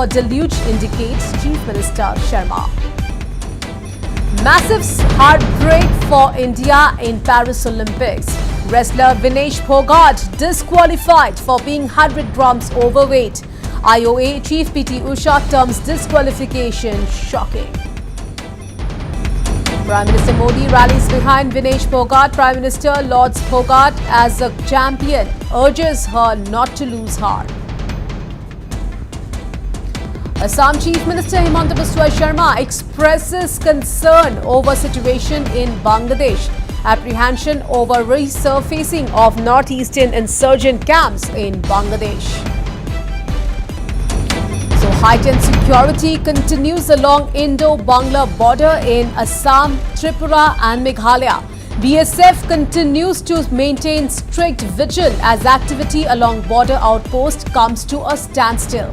deluge indicates Chief Minister Sharma. Massive heartbreak for India in Paris Olympics. Wrestler Vinesh Phogat disqualified for being 100 grams overweight. IOA Chief PT Usha terms disqualification shocking. Prime Minister Modi rallies behind Vinesh Phogat. Prime Minister lauds Phogat as a champion, urges her not to lose heart. Assam Chief Minister Himanta Biswa Sharma expresses concern over situation in Bangladesh, apprehension over resurfacing of northeastern insurgent camps in Bangladesh. So heightened security continues along Indo-Bangla border in Assam, Tripura and Meghalaya. BSF continues to maintain strict vigil as activity along border outpost comes to a standstill.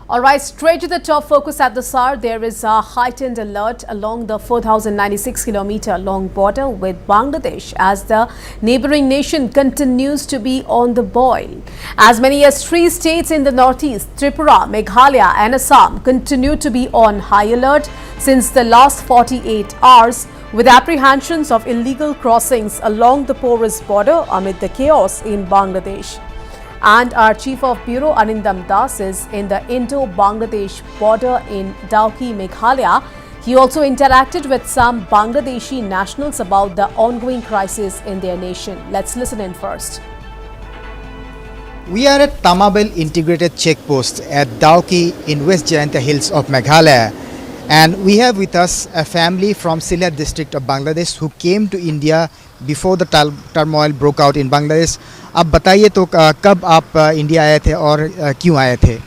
All right, straight to the top focus at this hour. There is a heightened alert along the 4,096-kilometer long border with Bangladesh as the neighboring nation continues to be on the boil. As many as 3 states in the northeast, Tripura, Meghalaya and Assam continue to be on high alert since the last 48 hours with apprehensions of illegal crossings along the porous border amid the chaos in Bangladesh. And our Chief of Bureau Anindam Das is in the Indo-Bangladesh border in Dauki, Meghalaya. He also interacted with some Bangladeshi nationals about the ongoing crisis in their nation. Let's listen in first. We are at Tamabel Integrated Checkpost at Dauki in West Jayanta Hills of Meghalaya. And we have with us a family from Sylhet district of Bangladesh who came to India before the turmoil broke out in Bangladesh. आप बताइए तो कब आप India आए थे और क्यों आए थे?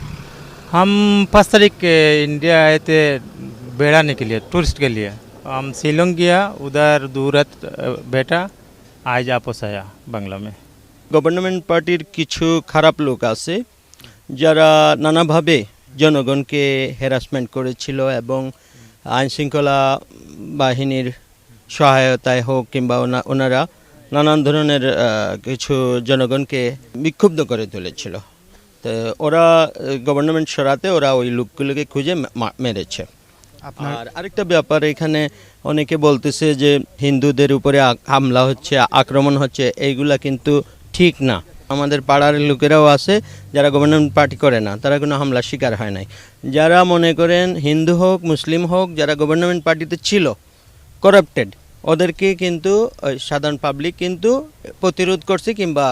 हम 5 तारीख के इंडिया आए थे बेड़ाने के लिए, टूरिस्ट के लिए। हम शिलोंग गया, उधर दूरत बेटा आज वापस आया बांग्ला में। गवर्नमेंट पार्टिर किछु खाराप लोक आछे যারা নানাভাবে জনগণকে হ্যারাসমেন্ট করেছিল এবং আইনশৃঙ্খলা বাহিনীর সহায়তায় হোক কিংবা ওনারা নানান ধরনের কিছু জনগণকে বিক্ষুব্ধ করে তুলেছিল। তো ওরা গভর্নমেন্ট সরাতে ওরা ওই লোকগুলোকে খুঁজে মেরেছে। আর আরেকটা ব্যাপার এখানে অনেকে বলতেছে যে হিন্দুদের উপরে হামলা হচ্ছে, আক্রমণ হচ্ছে, এইগুলা কিন্তু ঠিক না। আমাদের পাড়ার লোকেরাও আছে যারা গভর্নমেন্ট পার্টি করে না, তারা কোনো হামলার শিকার হয় নাই। যারা মনে করেন হিন্দু হোক মুসলিম হোক যারা গভর্নমেন্ট পার্টিতে ছিল করাপ্টেড, ওদেরকে কিন্তু সাধারণ পাবলিক কিন্তু প্রতিরোধ করছে কিংবা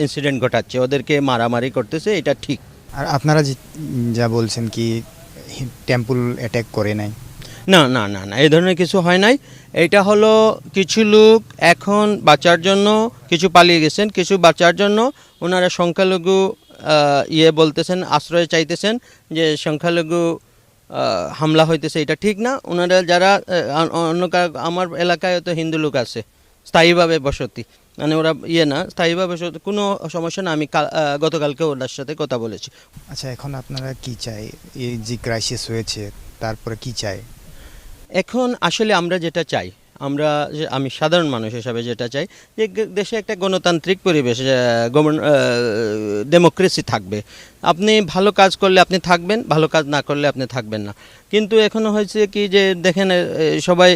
ইনসিডেন্ট ঘটাচ্ছে, ওদেরকে মারামারি করতেছে, এটা ঠিক। আর আপনারা যা বলছেন কি টেম্পল অ্যাটাক করে নাই? না না না না, এই ধরনের কিছু হয় নাই। এটা হলো কিছু লোক এখন বাঁচার জন্য কিছু পালিয়ে গেছেন, কিছু বাঁচার জন্য ওনারা সংখ্যালঘু বলতেছেন, আশ্রয় চাইতেছেন যে সংখ্যালঘু হামলা হইতেছে, এটা ঠিক না। ওনারা যারা অন্য আমার এলাকায় তো হিন্দু লোক আছে স্থায়ীভাবে বসতি, মানে ওরা না স্থায়ীভাবে কোনো সমস্যা না। আমি গতকালকে ওনার সাথে কথা বলেছি। আচ্ছা, এখন আপনারা কি চাই? এই যে ক্রাইসিস হয়েছে তারপরে কি চাই? এখন আসলে আমরা যেটা চাই, আমি সাধারণ মানুষ হিসাবে যেটা চাই যে দেশে একটা গণতান্ত্রিক পরিবেশ, ডেমোক্রেসি থাকবে। আপনি ভালো কাজ করলে আপনি থাকবেন, ভালো কাজ না করলে আপনি থাকবেন না। কিন্তু এখনও হয়েছে কি যে দেখেন সবাই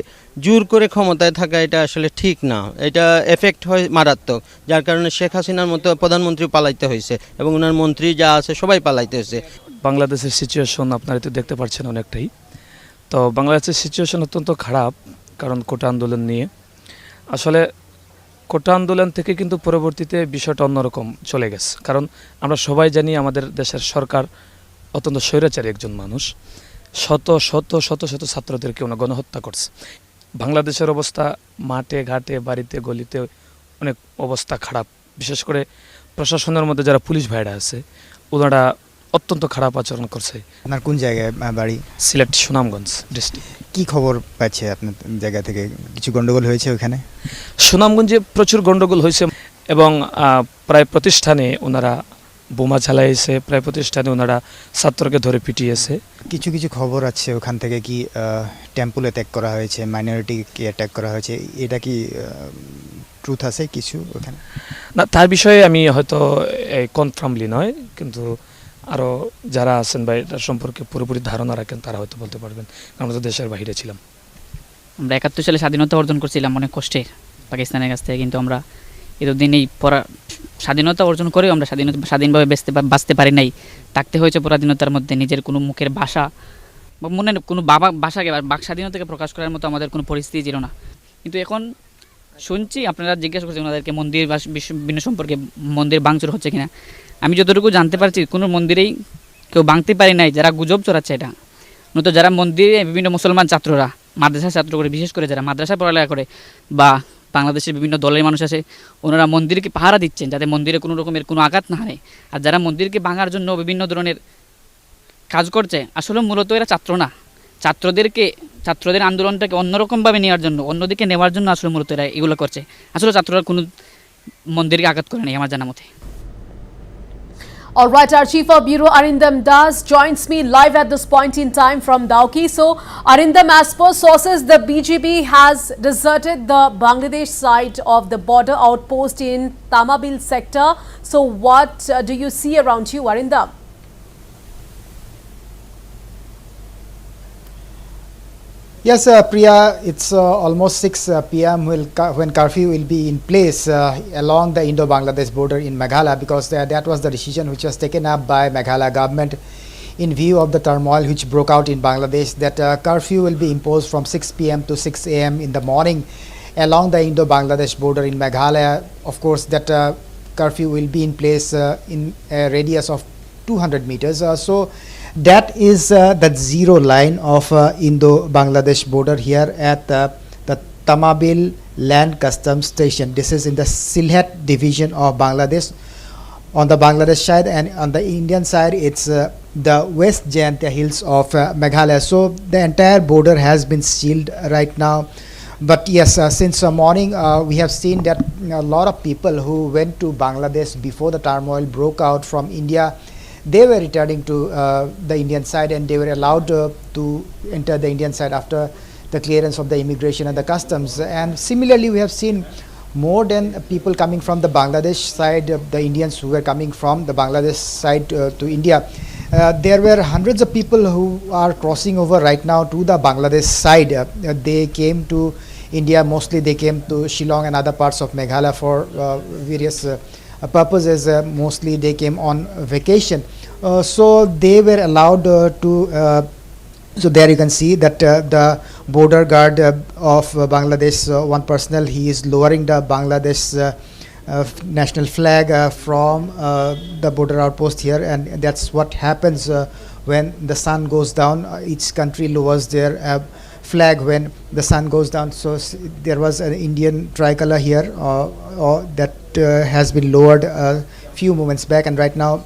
জোর করে ক্ষমতায় থাকা, এটা আসলে ঠিক না, এটা এফেক্ট হয় মারাত্মক। যার কারণে শেখ হাসিনার মতো প্রধানমন্ত্রী পালাইতে হয়েছে এবং ওনার মন্ত্রী যা আছে সবাই পালাইতে হয়েছে। বাংলাদেশের সিচুয়েশন আপনারা তো দেখতে পাচ্ছেন অনেকটাই। তো বাংলাদেশের সিচুয়েশন অত্যন্ত খারাপ, কারণ কোটা আন্দোলন নিয়ে আসলে কোটা আন্দোলন থেকে কিন্তু পরবর্তীতে বিষয়টা অন্যরকম চলে গেছে। কারণ আমরা সবাই জানি আমাদের দেশের সরকার অত্যন্ত স্বৈরাচারী একজন মানুষ, শত শত শত শত ছাত্রদেরকে ওনা গণহত্যা করছে। বাংলাদেশের অবস্থা মাঠে ঘাটে বাড়িতে গলিতে অনেক অবস্থা খারাপ। বিশেষ করে প্রশাসনের মধ্যে যারা পুলিশ ভাইরা আছে ওনারা অত্যন্ত খারাপ আচরণ করছে। আপনার কোন জায়গায় বাড়ি? সিলেট সুনামগঞ্জ ডিস্ট্রিক্ট। কি খবর পাচ্ছে আপনার জায়গা থেকে? কিছু গন্ডগোল হয়েছে ওখানে? সুনামগঞ্জে প্রচুর গন্ডগোল হয়েছে এবং প্রায় প্রতিষ্ঠানে ওনারা বোমা চালাইছে, প্রায় প্রতিষ্ঠানে ওনারা ছাত্রকে ধরে পিটিয়েছে। কিছু কিছু খবর আছে ওখান থেকে কি টেম্পল অ্যাটাক করা হয়েছে, মাইনরিটিকে অ্যাটাক করা হয়েছে, এটা কি ট্রুথ আছে কিছু ওখানে? না, তার বিষয়ে আমি হয়তো কনফার্মলি নয়, কিন্তু আরও যারা আছেন বা এটা সম্পর্কে পুরোপুরি ধারণা রাখেন তারা হয়তো বলতে পারবেন, কারণ আমরা তো দেশের বাইরে ছিলাম। আমরা 71 সালে স্বাধীনতা অর্জন করছিলাম অনেক কষ্টে পাকিস্তানের কাছ থেকে, কিন্তু আমরা এতদিন এই স্বাধীনতা অর্জন করেও আমরা স্বাধীনভাবে বাঁচতে পারি নাই। থাকতে হয়েছে পরাধীনতার মধ্যে। নিজের কোনো মুখের ভাষা বা মনের কোনো ভাষাকে বাক স্বাধীনতাকে প্রকাশ করার মতো আমাদের কোনো পরিস্থিতি ছিল না। কিন্তু এখন শুনছি, আপনারা জিজ্ঞাসা করছেন ওনাদেরকে মন্দির বা বিভিন্ন সম্পর্কে মন্দির ভাঙচুর হচ্ছে কিনা। আমি যতটুকু জানতে পারছি কোনো মন্দিরেই কেউ ভাঙতে পারে নাই, যারা গুজব চড়াচ্ছে এটা। নয়তো যারা মন্দিরে বিভিন্ন মুসলমান ছাত্ররা, মাদ্রাসা ছাত্র করে, বিশেষ করে যারা মাদ্রাসায় পড়ালেখা করে বা বাংলাদেশের বিভিন্ন দলের মানুষ আছে, ওনারা মন্দিরকে পাহারা দিচ্ছেন যাতে মন্দিরে কোনো রকমের কোনো আঘাত না হয়। আর যারা মন্দিরকে ভাঙার জন্য বিভিন্ন ধরনের কাজ করছে, আসলে মূলত এরা ছাত্র না, ছাত্রদের আন্দোলনটাকে অন্যরকমভাবে নেওয়ার জন্য, অন্যদিকে নেওয়ার জন্য আসলে মূলত এরা এগুলো করছে। আসলে ছাত্ররা কোনো মন্দিরকে আঘাত করে নাই আমার জানা মতে। All right, our Chief of Bureau Arindam Das joins me live at this point in time from Dauki. So, Arindam, as per sources, the BGP has deserted the Bangladesh side of the border outpost in Tamabil sector. So, what do you see around you, Arindam? Yes, Priya, it's almost 6 p.m. When curfew will be in place along the Indo-Bangladesh border in Meghalaya, because that was the decision which was taken up by Meghalaya government in view of the turmoil which broke out in Bangladesh, that curfew will be imposed from 6 p.m. to 6 a.m. in the morning along the Indo-Bangladesh border in Meghalaya. Of course, that curfew will be in place in a radius of 200 meters. So that is the zero line of Indo-Bangladesh border here at the Tamabil Land Customs Station. This is in the Sylhet division of Bangladesh on the Bangladesh side, and on the Indian side it's the West Jayantia Hills of Meghalaya. So the entire border has been sealed right now. But yes, since morning we have seen that a lot of people who went to Bangladesh before the turmoil broke out from India, they were returning to the Indian side, and they were allowed to enter the Indian side after the clearance of the immigration and the customs. And similarly, we have seen more than people coming from the Bangladesh side, the Indians who were coming from the Bangladesh side to India. There were hundreds of people who are crossing over right now to the Bangladesh side. They came to India, mostly they came to Shillong and other parts of Meghalaya for various purposes. Mostly they came on vacation. So they were allowed to so there you can see that the border guard of Bangladesh, one personnel, he is lowering the Bangladesh national flag from the border outpost here, and that's what happens when the sun goes down. Each country lowers their flag when the sun goes down. So there was an Indian tricolor here that has been lowered few moments back, and right now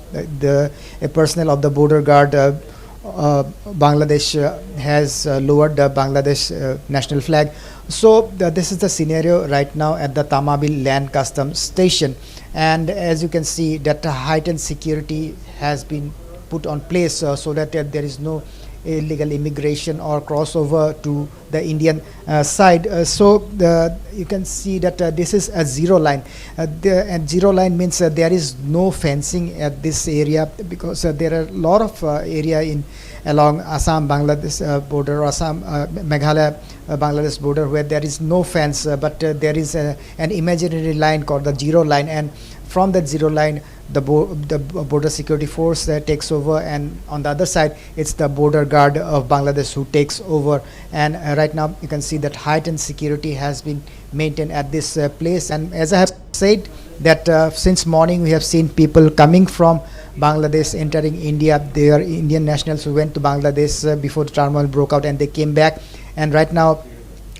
a personnel of the border guard Bangladesh has lowered the Bangladesh national flag. So this is the scenario right now at the Tamabil Land Customs Station, and as you can see that heightened security has been put on place so that there is no illegal immigration or crossover to the Indian side. So you can see that this is a zero line. And zero line means there is no fencing at this area, because there are a lot of area along Assam Bangladesh border, Assam Meghalaya Bangladesh border, where there is no fence, but there is an imaginary line called the zero line, and from that zero line the border security force takes over, and on the other side it's the border guard of Bangladesh who takes over. And right now you can see that heightened security has been maintained at this place. And as I have said that since morning we have seen people coming from Bangladesh entering India. They are Indian nationals who went to Bangladesh before the turmoil broke out, and they came back. And right now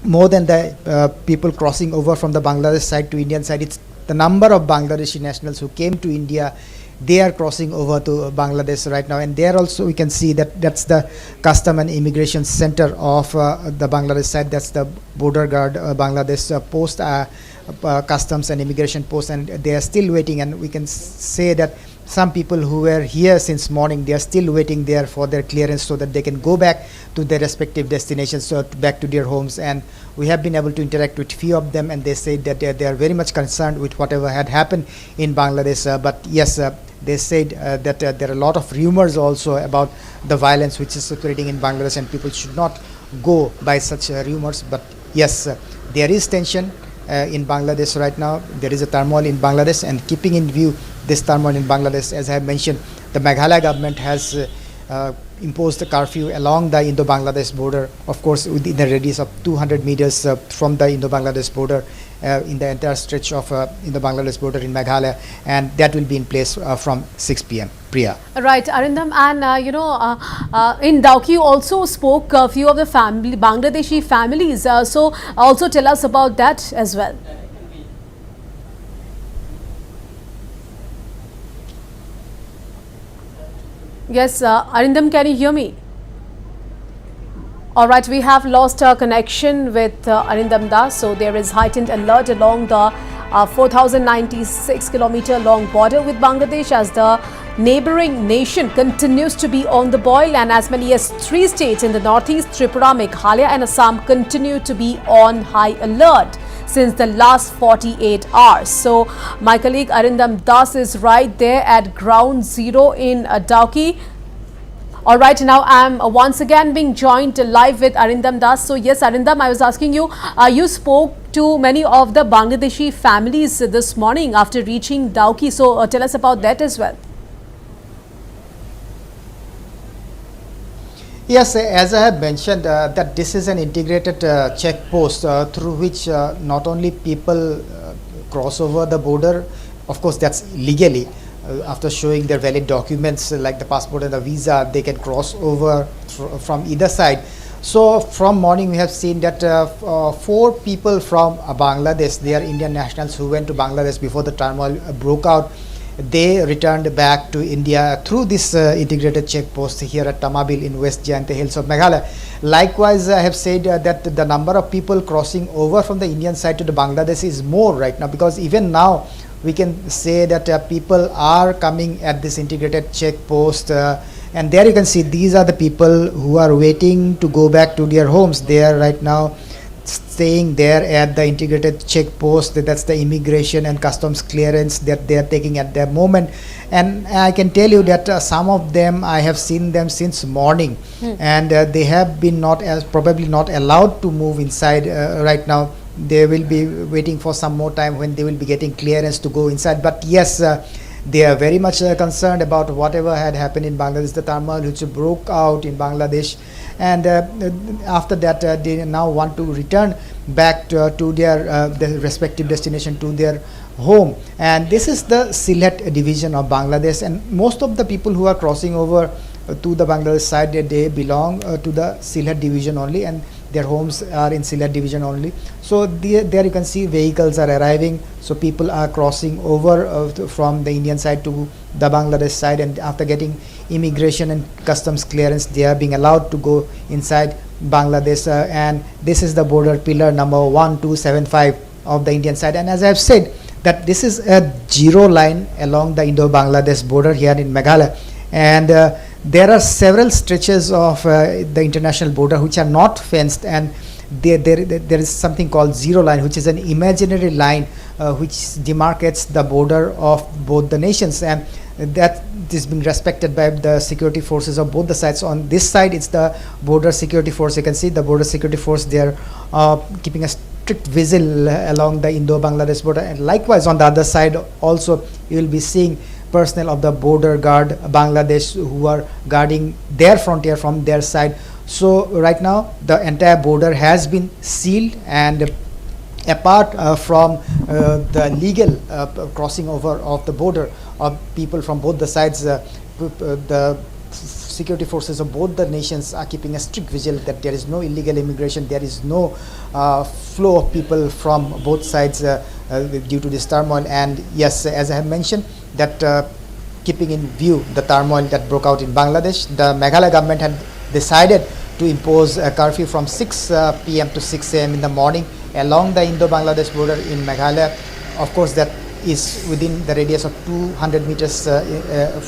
more than the people crossing over from the Bangladesh side to Indian side, it's the number of Bangladeshi nationals who came to India, they are crossing over to Bangladesh right now, and there also we can see that that's the custom and immigration center of the Bangladesh side. That's the border guard Bangladesh post, customs and immigration post, and they are still waiting. And we can say that some people who were here since morning, they are still waiting there for their clearance so that they can go back to their respective destinations, so back to their homes. And we have been able to interact with few of them, and they said that they are very much concerned with whatever had happened in Bangladesh. But yes, they said that there are a lot of rumors also about the violence which is circulating in Bangladesh, and people should not go by such rumors. But yes, there is tension in Bangladesh right now. There is a turmoil in Bangladesh, and keeping in view this turmoil in Bangladesh, as I have mentioned, the Meghalaya government has imposed a curfew along the Indo-Bangladesh border, of course within the radius of 200 meters from the Indo-Bangladesh border, in the entire stretch of Indo-Bangladesh border in Meghalaya, and that will be in place from 6 p.m. Priya. Right, Arindam, and in Dauki you also spoke a few of the Bangladeshi families, so also tell us about that as well. Yes, Arindam, can you hear me? All right, we have lost our connection with Arindam Das, so there is heightened alert along the 4,096 kilometer long border with Bangladesh as the neighboring nation continues to be on the boil, and as many as 3 states in the northeast, Tripura, Meghalaya and Assam, continue to be on high alert since the last 48 hours. So my colleague Arindam Das is right there at ground zero in Dauki. All right, now I'm once again being joined live with Arindam Das. So yes, Arindam, I was asking you, you spoke to many of the Bangladeshi families this morning after reaching Dauki. So tell us about that as well. Yes, as I have mentioned, that this is an integrated check post through which not only people cross over the border, of course that's legally, after showing their valid documents like the passport and the visa, they can cross over from either side. So from morning we have seen that 4 people from Bangladesh, they are Indian nationals who went to Bangladesh before the turmoil broke out. They returned back to India through this integrated check post here at Tamabil in West Jayanta Hills of Meghalaya. Likewise, I have said that the number of people crossing over from the Indian side to the Bangladesh is more right now, because even now we can say that people are coming at this integrated check post, and there you can see these are the people who are waiting to go back to their homes. They are right now staying there at the integrated check post. That's the immigration and customs clearance that they are taking at the moment. And I can tell you that some of them, I have seen them since morning, and they have been probably not allowed to move inside right now. They will be waiting for some more time when they will be getting clearance to go inside. But yes, they are very much concerned about whatever had happened in Bangladesh, the turmoil which broke out in Bangladesh, and after that they now want to return back to their respective destination, to their home. And this is the Sylhet division of Bangladesh, and most of the people who are crossing over to the Bangladesh side, they belong to the Sylhet division only, and their homes are in Sylhet division only. So there you can see vehicles are arriving, so people are crossing over from the Indian side to the Bangladesh side, and after getting immigration and customs clearance, they are being allowed to go inside Bangladesh, and this is the border pillar number 1275 of the Indian side. And as I have said, that this is a zero line along the Indo-Bangladesh border here in Meghalaya, and there are several stretches of the international border which are not fenced, and there is something called zero line, which is an imaginary line which demarcates the border of both the nations, and that is being respected by the security forces of both the sides. On this side, it's the border security force. You can see the border security force there keeping a strict vigil along the Indo-Bangladesh border, and likewise on the other side also you will be seeing personnel of the border guard Bangladesh who are guarding their frontier from their side. So right now the entire border has been sealed, and apart from the legal crossing over of the border of people from both the sides, the security forces of both the nations are keeping a strict vigil that there is no illegal immigration, there is no flow of people from both sides due to this turmoil. And yes, as I have mentioned, that keeping in view the turmoil that broke out in Bangladesh, the Meghalaya government had decided to impose a curfew from 6 p.m. to 6 a.m. in the morning along the Indo-Bangladesh border in Meghalaya. Of course, that is within the radius of 200 meters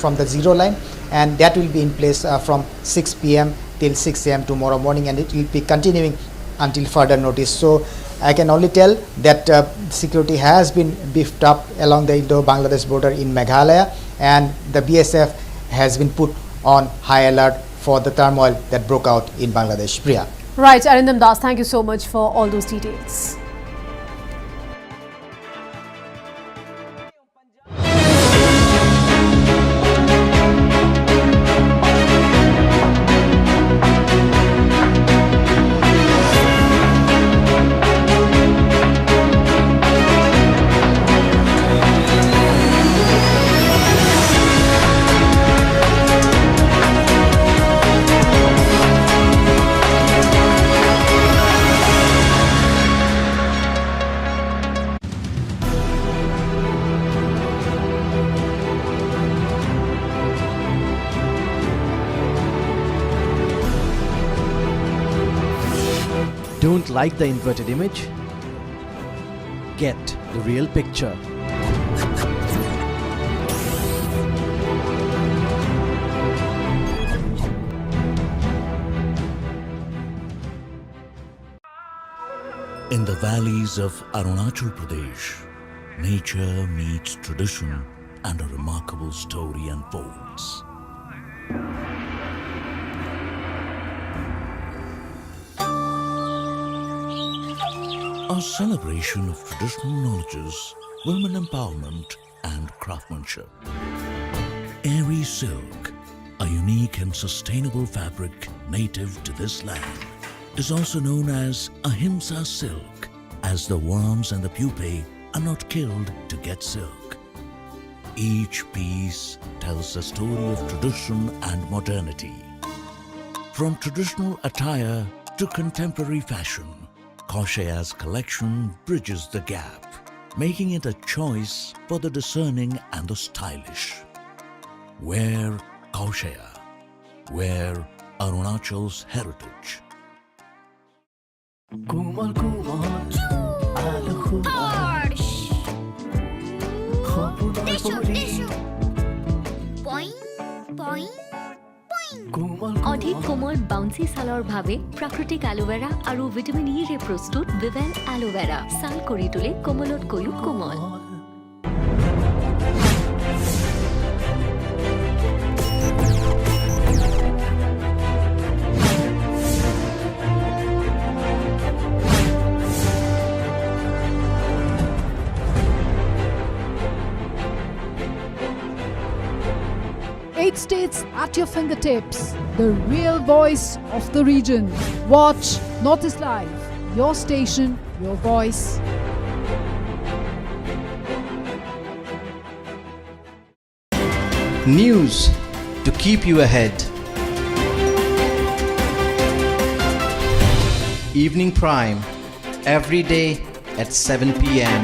from the zero line, and that will be in place from 6 p.m. till 6 a.m. tomorrow morning, and it will be continuing until further notice. So I can only tell that security has been beefed up along the Indo-Bangladesh border in Meghalaya, and the BSF has been put on high alert for the turmoil that broke out in Bangladesh. Priya. Right, Arindam Das, thank you so much for all those details. Don't like the inverted image? Get the real picture. In the valleys of Arunachal Pradesh, nature meets tradition and a remarkable story unfolds. A celebration of traditional knowledges, women empowerment and craftsmanship. Airy silk, a unique and sustainable fabric native to this land, is also known as Ahimsa silk, as the worms and the pupae are not killed to get silk. Each piece tells the story of tradition and modernity. From traditional attire to contemporary fashion, Kaushaya's collection bridges the gap, making it a choice for the discerning and the stylish. Wear Kaushaya. Wear Arunachal's heritage. অধিক কোমল bouncy ছালৰ ভাৱে প্ৰাকৃতিক aloe vera আৰু vitamin E ৰে প্ৰস্তুত Vivel aloe vera ছাল কৰি তোলে কোমলতকৈও কোমল। Eight states at your fingertips, the real voice of the region. Watch Northeast Live, your station, your voice. News to keep you ahead. Evening Prime, every day at 7 p.m.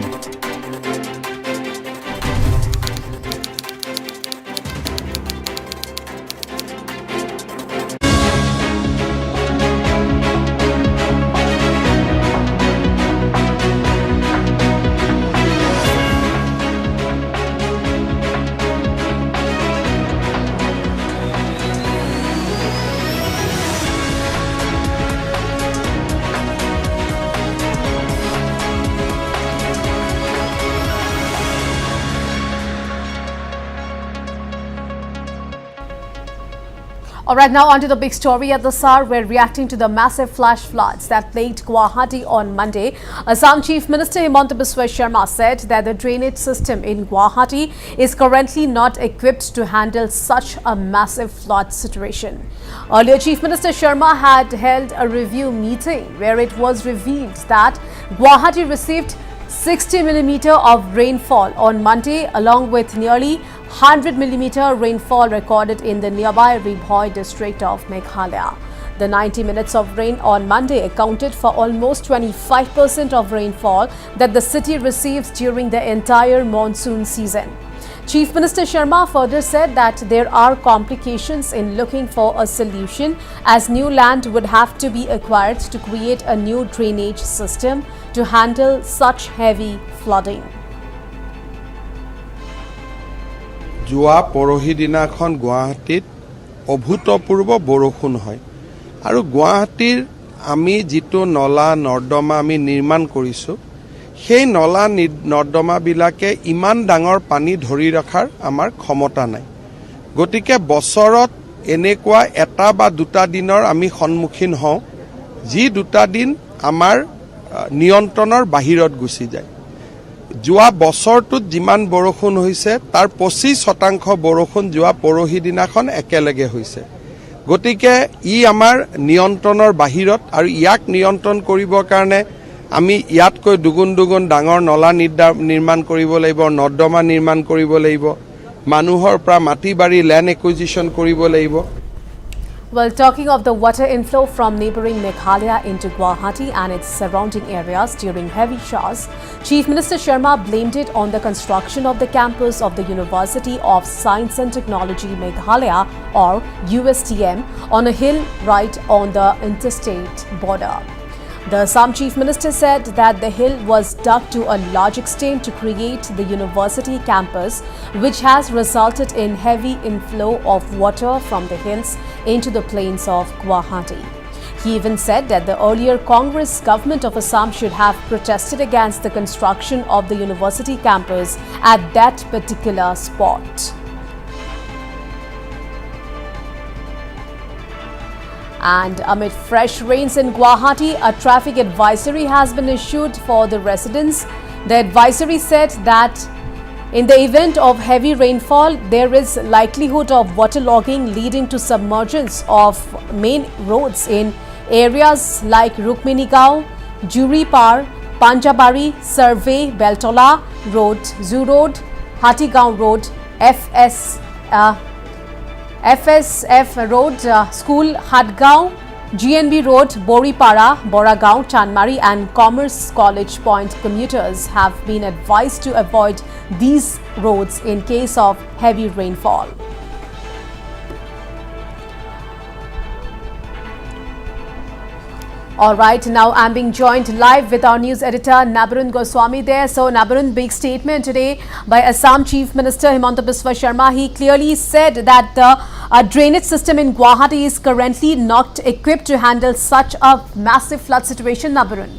All right, now on to the big story at the SAR. We're reacting to the massive flash floods that plagued Guwahati on Monday. Assam Chief Minister Himanta Biswa Sharma said that the drainage system in Guwahati is currently not equipped to handle such a massive flood situation. Earlier, Chief Minister Sharma had held a review meeting where it was revealed that Guwahati received 60 millimeter of rainfall on Monday, along with nearly 100 millimeter rainfall recorded in the nearby Ribhoi district of Meghalaya. The 90 minutes of rain on Monday accounted for almost 25% of rainfall that the city receives during the entire monsoon season. Chief Minister Sharma further said that there are complications in looking for a solution, as new land would have to be acquired to create a new drainage system to handle such heavy flooding. যোৱা পৰহি দিনাখন গুৱাহাটীত অভূতপূৰ্ব বৰষুণ হয় আৰু গুৱাহাটীৰ আমি যিটো নলা নৰ্দমা আমি নিৰ্মাণ কৰিছোঁ সেই নলা নৰ্দমাবিলাকে ইমান ডাঙৰ পানী ধৰি ৰখাৰ আমাৰ ক্ষমতা নাই গতিকে বছৰত এনেকুৱা এটা বা দুটা দিনৰ আমি সন্মুখীন হওঁ যি দুটা দিন আমাৰ নিয়ন্ত্ৰণৰ বাহিৰত গুচি যায় যোৱা বছৰটোত যিমান বৰষুণ হৈছে তাৰ 25% বৰষুণ যোৱা পৰহি দিনাখন একেলগে হৈছে গতিকে ই আমাৰ নিয়ন্ত্ৰণৰ বাহিৰত আৰু ইয়াক নিয়ন্ত্ৰণ কৰিবৰ কাৰণে আমি ইয়াতকৈ দুগুণ ডাঙৰ নলা নিৰ্মাণ কৰিব লাগিব নৰ্দমা নিৰ্মাণ কৰিব লাগিব মানুহৰ পৰা মাটি বাৰী ল্যান্ড একুইজিশন কৰিব লাগিব Well, talking of the water inflow from neighbouring Meghalaya into Guwahati and its surrounding areas during heavy showers, Chief Minister Sharma blamed it on the construction of the campus of the University of Science and Technology Meghalaya, or USTM, on a hill right on the interstate border. The Assam Chief Minister said that the hill was dug to a large extent to create the university campus, which has resulted in heavy inflow of water from the hills into the plains of Guwahati. He even said that the earlier Congress government of Assam should have protested against the construction of the university campus at that particular spot. And amid fresh rains in Guwahati, a traffic advisory has been issued for the residents. The advisory said that in the event of heavy rainfall, there is likelihood of waterlogging leading to submergence of main roads in areas like Rukmini Gaon, Juri Par, Panjabari, Survey, Beltola Road, Zoo Road, Hatigaon Road, FSF Road, School, Hadgaon, GNB Road, Boripara, Boragaon, Chanmari and Commerce College Point commuters have been advised to avoid these roads in case of heavy rainfall. All right, now I'm being joined live with our news editor Nabarun Goswami there. So Nabarun, big statement today by Assam Chief Minister Himanta Biswa Sharma. He clearly said that the drainage system in Guwahati is currently not equipped to handle such a massive flood situation. Nabarun.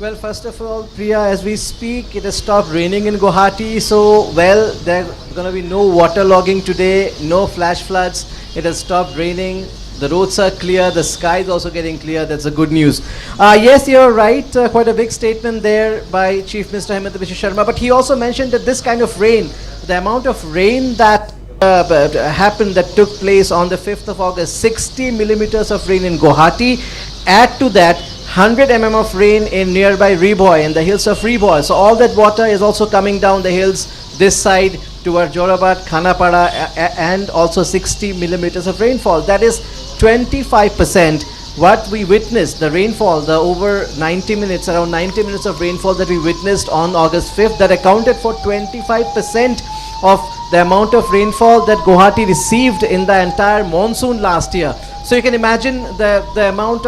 Well, first of all, Priya, as we speak, it has stopped raining in Guwahati. So, well, there's going to be no waterlogging today, no flash floods. It has stopped raining. The roads are clear. The sky is also getting clear. That's a good news. Yes, you're right. Quite a big statement there by Chief Minister Himanta Biswa Sharma. But he also mentioned that this kind of rain, the amount of rain that happened, that took place on the 5th of August, 60 millimeters of rain in Guwahati. Add to that 100 mm of rain in nearby Riboy, in the hills of Riboy. So all that water is also coming down the hills this side toward Jorabad, Khanapara, and also 60 millimeters of rainfall. That is 25%. What we witnessed, the rainfall, the over 90 minutes, around 90 minutes of rainfall that we witnessed on August 5th, that accounted for 25% of the amount of rainfall that Guwahati received in the entire monsoon last year. So you can imagine the amount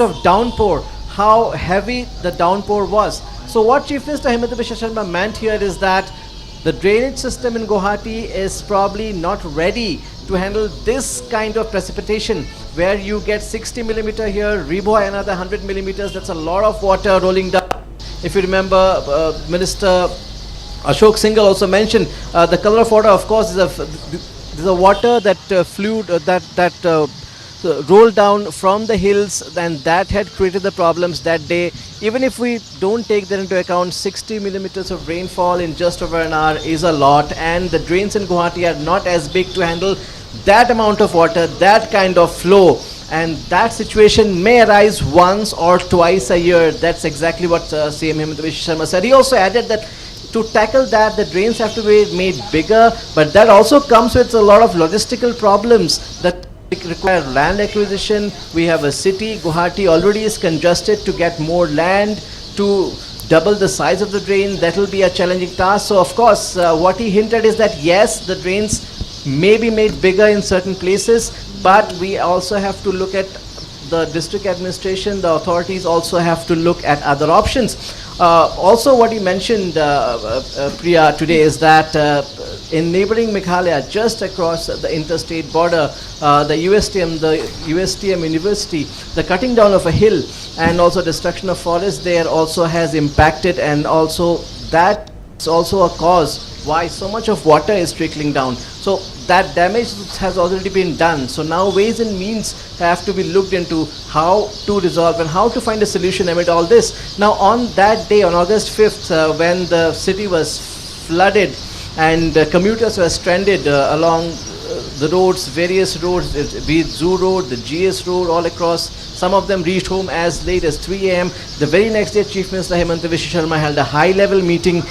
of downpour, how heavy the downpour was. So what Chief Minister Himanta Biswa Sharma meant here is that the drainage system in Guwahati is probably not ready to handle this kind of precipitation, where you get 60 millimeter here, Riboy another 100 millimeters. That's a lot of water rolling down. If you remember, Minister Ashok Singhal also mentioned the color of water, of course, is a water that rolled down from the hills, and that had created the problems that day. Even if we don't take that into account, 60 millimeters of rainfall in just over an hour is a lot, and the drains in Guwahati are not as big to handle that amount of water, that kind of flow, and that situation may arise once or twice a year. That's exactly what CM Himanta Biswa Sharma said. He also added that to tackle that, the drains have to be made bigger, but that also comes with a lot of logistical problems. That require land acquisition. We have a city. Guwahati already is congested. To get more land, to double the size of the drain, that will be a challenging task. So of course, what he hinted is that yes, the drains may be made bigger in certain places, but we also have to look at the district administration, the authorities also have to look at other options. Also, what he mentioned, Priya, today is that in neighboring Meghalaya, just across the interstate border, the USTM University, the cutting down of a hill and also destruction of forest there also has impacted, and also that's also a cause why so much of water is trickling down. So that damage has already been done. So now ways and means have to be looked into how to resolve and how to find a solution amid all this. Now on that day, on August 5th, when the city was flooded and commuters were stranded along the roads, various roads, be it Zoo Road, the GS Road, all across. Some of them reached home as late as 3 a.m. The very next day, Chief Minister Hemanta Biswa Sharma held a high-level meeting.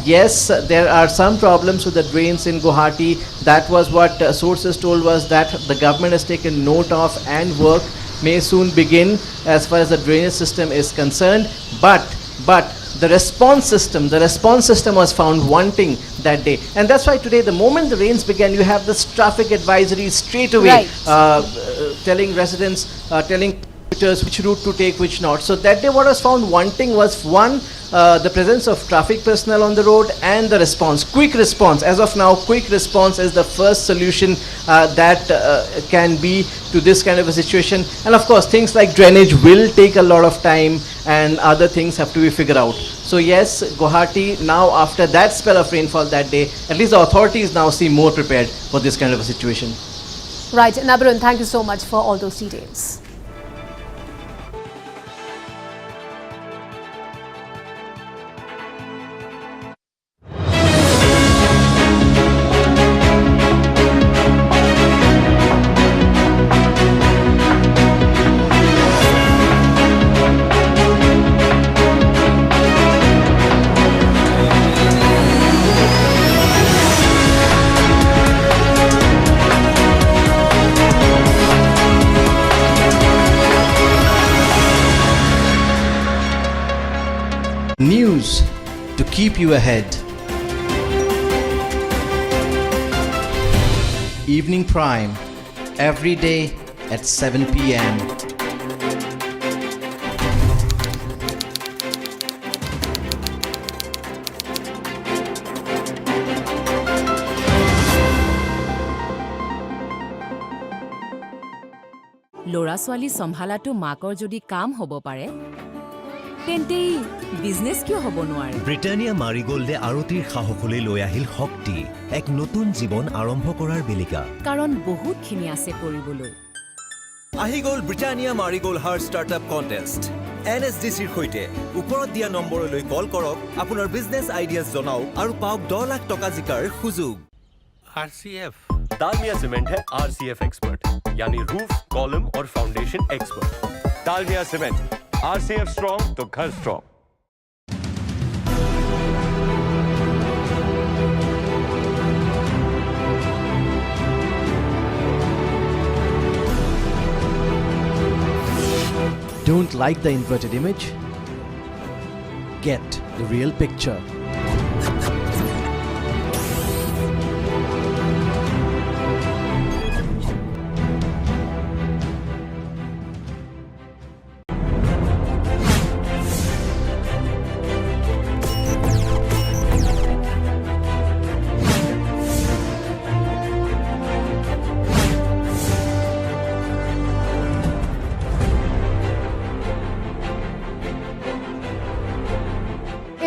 Yes, there are some problems with the drains in Guwahati. That was what sources told us, that the government has taken note of, and work may soon begin as far as the drainage system is concerned. But the response system was found wanting that day, and that's why today, the moment the rains began, you have this traffic advisory straight away, telling residents, telling commuters which route to take, which not. So that day, what was found wanting was one, the presence of traffic personnel on the road, and the response, quick response. As of now, quick response is the first solution that can be to this kind of a situation. And of course, things like drainage will take a lot of time, and other things have to be figured out. So yes, Guwahati now, after that spell of rainfall that day, at least the authorities now seem more prepared for this kind of a situation. Right, Nabarun, thank you so much for all those details. News to keep you ahead. Evening Prime, every day at 7 p.m. ল'ৰা ছোৱালী সম্ভালাটো মাকৰ যদি কাম হ'ব পাৰে, তেন্তে business কিয় হ'ব নোৱাৰে? ব্ৰিটানিয়া মাৰিগোল্ডে আৰতিৰ সাহসলৈ লৈ আহিল শক্তি, এক নতুন জীৱন আৰম্ভ কৰাৰ বেলিকা। কাৰণ বহুতখিনি আছে কৰিবলৈ। আহি গ'ল ব্ৰিটানিয়া মাৰিগোল্ড হাৰ্ট ষ্টাৰ্টআপ কণ্টেষ্ট। NSDCৰ সৈতে ওপৰত দিয়া নম্বৰলৈ কল কৰক, আপোনাৰ বিজনেছ আইডিয়াছ জনাওক আৰু পাওক 10 লাখ টকা জিকাৰ সুযোগ। RCF डालमिया सीमेंट है RCF एक्सपर्ट, यानी रूफ, कॉलम और foundation expert. Dalmia cement, RCF strong तो घर strong. Don't like the inverted image? Get the real picture.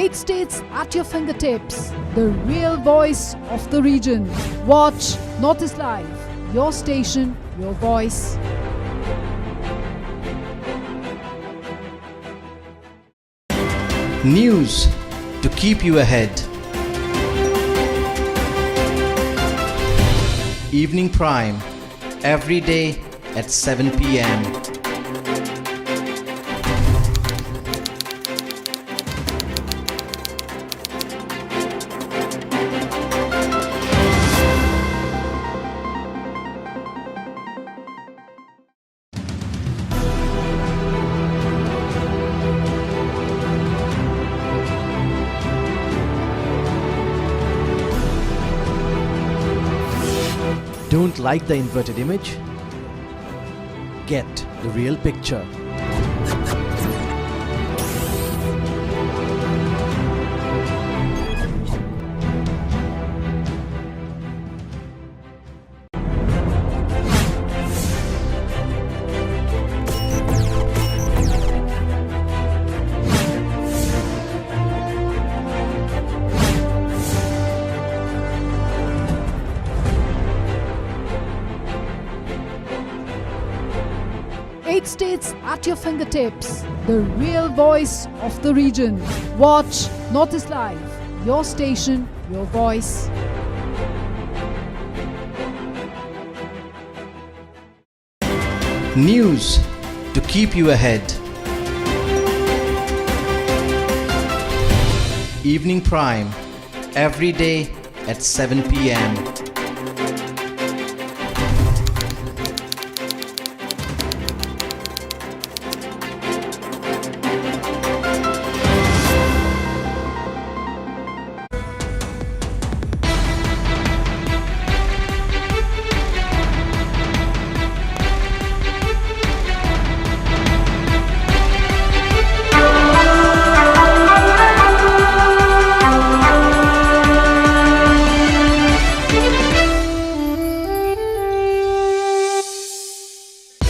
Eight states at your fingertips. The real voice of the region. Watch Notice Live. Your station, your voice. News to keep you ahead. Evening Prime, every day at 7 p.m. Don't like the inverted image? Get the real picture. Eight states at your fingertips. The real voice of the region. Watch Notice Live. Your station, your voice. News to keep you ahead. Evening Prime, every day at 7 p.m.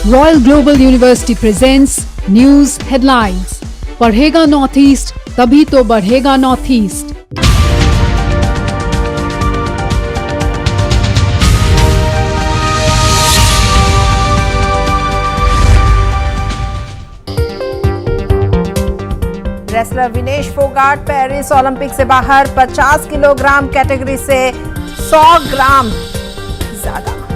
Royal Global University presents News Headlines. पढ़ेगा Northeast, तभी तो बढ़ेगा Northeast. Wrestler Vinesh Phogat Paris Olympic से बाहर, 50 kilogram category से 100 ग्राम ज्यादा।